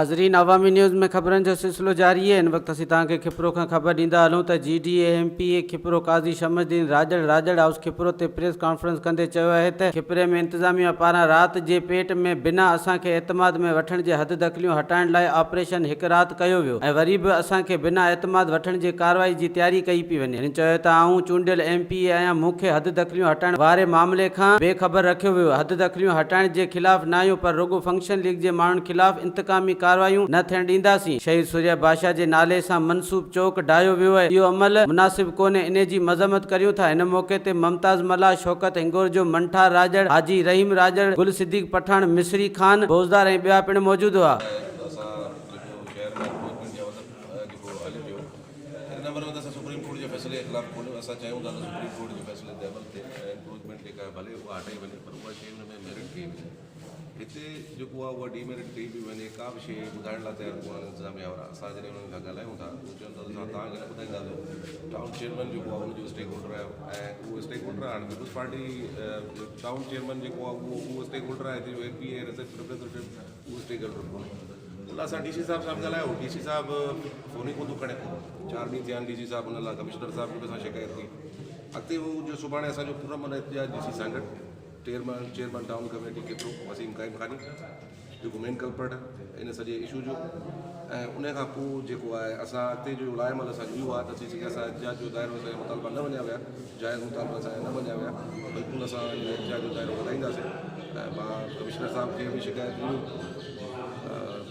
नाज़रीन, अवामी न्यूज़ में ख़बरनि जो सिलसिलो जारी है। इन वक्त असीं तव्हांखे खिपरो खां ख़बर ॾींदा हलूं त GDA-MPA खिपरो काज़ी शमसुद्दीन राजड़ हाउस खिपरो ते प्रेस कॉन्फ्रेंस कंदे चयो आहे त खिपरे में इंतज़ामिया पारां राति जे पेट में बिना असांखे एतमाद में वठण जे हद दख़लियूं हटाइण लाइ ऑपरेशन हिकु राति कयो वियो ऐं वरी बि असांखे बिना एतमाद वठण जे कार्रवाई जी तयारी कई पई वञे। हिन चयो त आऊं चूंडियल MPA आहियां, मूंखे हद दख़लियूं हटाइण वारे मामले खां बेख़बर रखियो वियो। हद दख़लियूं हटाइण जे ख़िलाफ़ न आहियूं, पर रुगो फंक्शन लीग जे माण्हुनि ख़िलाफ़ इंतकामी कार्रवायूं न थियण ॾींदासीं। शहीद सूर्या बादशाह जे नाले सां मनसूब चौक ढाहियो वियो आहे, इहो अमल मुनासिब कोन्हे, इन जी मज़म्मत करियूं था। हिन मौक़े ते मुमताज़ मल्ला, शौकत हिंगोर जो मंठा राजड़, हाजी रहीम राजड़, गुल सिद्दीक पठान, मिसरी खान बोज़दार ऐं ॿिया पिणु मौजूदु हुआ। हिते जेको आहे उहा डीमेरिट कई बि वञे, का बि शइ ॿुधाइण लाइ तयारु कोन्हनि इंतिज़ामिया वारा। असां जॾहिं उन्हनि खां ॻाल्हायूं था, उहे चवनि था त असां तव्हांखे न ॿुधाईंदासीं। टाउन चेयरमैन जेको आहे उनजो स्टेक होल्डर आहे ऐं उहो स्टेक होल्डर आहे। हाणे पीपुल्स पार्टी टाउन चेयरमैन जेको आहे उहो स्टेक होल्डर आहे, हिते जो MPA रिप्रेज़ेंटेटिव उहो स्टेक होल्डर कोन्हे। असां DC साहिब सां ॻाल्हायो, DC साहिबु फ़ोन ई कोन थो खणे। 4 ॾींहं थिया आहिनि DC साहिबु उन लाइ कमिश्नर साहिब खे बि असां शिकायत कई। अॻिते उहो जो सुभाणे असांजो पूरा मन एहतिजाज DC सां गॾु चेयरमैन टाउन कमेटी केतिरो वसीम क़ाइम खानी जेको मेन कल्प्रेट इन सॼे इशू जो, ऐं उन खां पोइ जेको आहे असां अॻिते जो लाइमल असांजो इहो आहे त थी सघे असां एहतिजाज जो दाइरो असांजा मुतालबा न वञा विया, जाइज़ मुतालबा असांजा न वञा विया, बिल्कुलु असां एहतिजाज जो दाइरो वधाईंदासीं। ऐं मां कमिश्नर साहिब खे बि शिकायत ॾिनी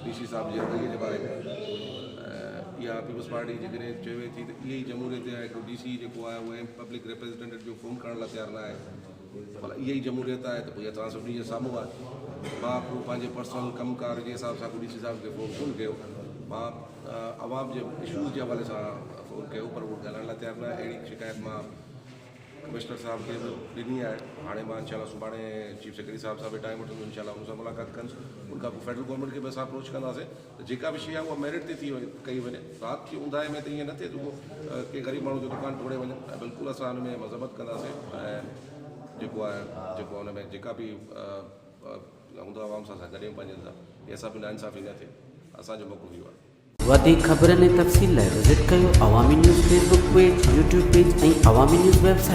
DC साहिब जे रवैये जे बारे में। इहा पीपुल्स पार्टी जेकॾहिं चवे थी त इहा ई जमहूरियत आहे, हिकिड़ो DC जेको आहे उहे पब्लिक रिप्रेज़ेंटेटिव जो फ़ोन करण लाइ तयारु न आहे, भला इहा ई जमहूरियत आहे त पोइ इहा तव्हां सभिनी जे साम्हूं आहे। मां पोइ पंहिंजे पर्सनल कमकार जे हिसाब सां DC साहिब खे फ़ोन कोन कयो, मां आवाम जे इशूज़ जे हवाले सां फ़ोन कयो, पर उहो ॻाल्हाइण लाइ तयारु न आहे। अहिड़ी शिकायत मां कमिश्नर साहिब खे बि ॾिनी आहे। हाणे मां इंशाल्लाह सुभाणे चीफ सेक्रेटरी साहिब सां बि टाइम वठंदुमि, इंशाल्लाह उन सां मुलाक़ात कंदुसि। उनखां पोइ फेडरल गवर्नमेंट खे बि असां अप्रोच कंदासीं त जेका बि शइ आहे उहा मेरिट ते थी कई वञे। राति जी ऊंदाहे में त ईअं न थिए त उहो के ग़रीब माण्हू जो दुकान तोड़े वञे। बिल्कुलु असां हुन में मज़म्मत कंदासीं ऐं जेको हुन में जेका बि हूंदो आवाम सां गॾियूं पंहिंजे सां, इहा सभु नाइंसाफ़ी न थिए, असांजो मौक़ो इहो आहे। वधीक ख़बरनि ऐं तफ़सील लाइ विज़िट कयो अवामी news Facebook page, YouTube page ऐं अवामी न्यूज़ वेबसाइट।